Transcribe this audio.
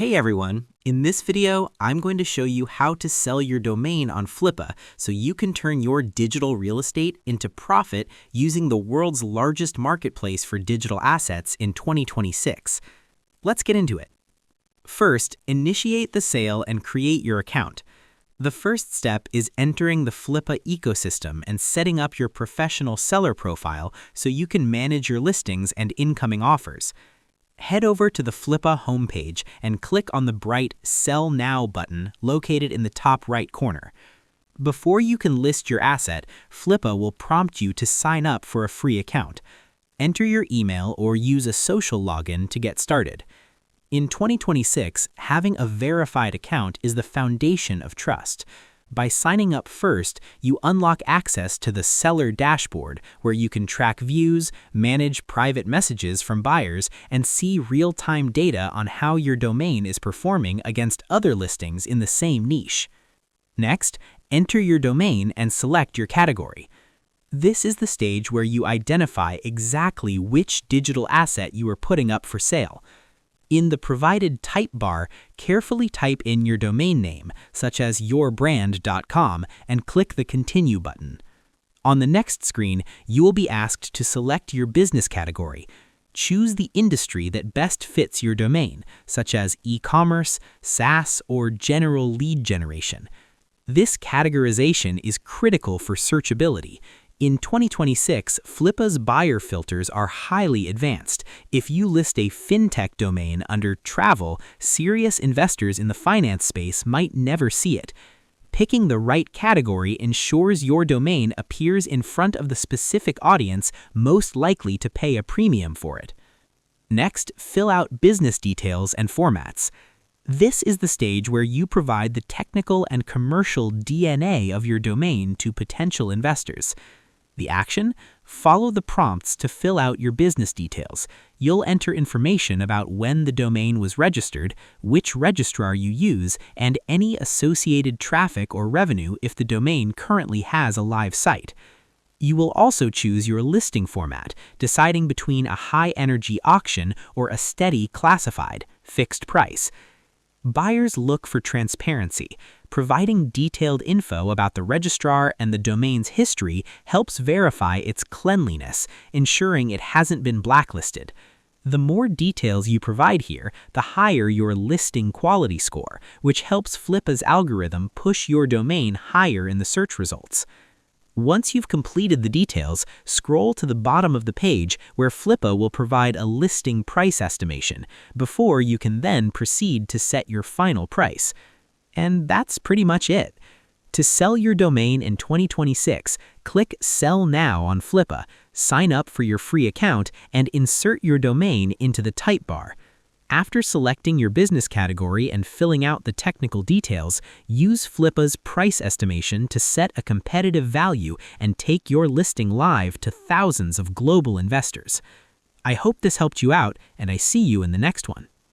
Hey everyone, in this video, I'm going to show you how to sell your domain on Flippa so you can turn your digital real estate into profit using the world's largest marketplace for digital assets in 2026. Let's get into it. First, initiate the sale and create your account. The first step is entering the Flippa ecosystem and setting up your professional seller profile so you can manage your listings and incoming offers. Head over to the Flippa homepage and click on the bright Sell Now button located in the top right corner. Before you can list your asset, Flippa will prompt you to sign up for a free account. Enter your email or use a social login to get started. In 2026, having a verified account is the foundation of trust. By signing up first, you unlock access to the seller dashboard where you can track views, manage private messages from buyers, and see real-time data on how your domain is performing against other listings in the same niche. Next, enter your domain and select your category. This is the stage where you identify exactly which digital asset you are putting up for sale. In the provided type bar, carefully type in your domain name, such as yourbrand.com, and click the Continue button. On the next screen, you will be asked to select your business category. Choose the industry that best fits your domain, such as e-commerce, SaaS, or general lead generation. This categorization is critical for searchability. In 2026, Flippa's buyer filters are highly advanced. If you list a fintech domain under travel, serious investors in the finance space might never see it. Picking the right category ensures your domain appears in front of the specific audience most likely to pay a premium for it. Next, fill out business details and formats. This is the stage where you provide the technical and commercial DNA of your domain to potential investors. The action? Follow the prompts to fill out your business details. You'll enter information about when the domain was registered, which registrar you use, and any associated traffic or revenue if the domain currently has a live site. You will also choose your listing format, deciding between a high-energy auction or a steady classified, fixed price. Buyers look for transparency. Providing detailed info about the registrar and the domain's history helps verify its cleanliness, ensuring it hasn't been blacklisted. The more details you provide here, the higher your listing quality score, which helps Flippa's algorithm push your domain higher in the search results. Once you've completed the details, scroll to the bottom of the page where Flippa will provide a listing price estimation before you can then proceed to set your final price. And that's pretty much it. To sell your domain in 2026, click Sell Now on Flippa, sign up for your free account, and insert your domain into the type bar. After selecting your business category and filling out the technical details, use Flippa's price estimation to set a competitive value and take your listing live to thousands of global investors. I hope this helped you out, and I see you in the next one.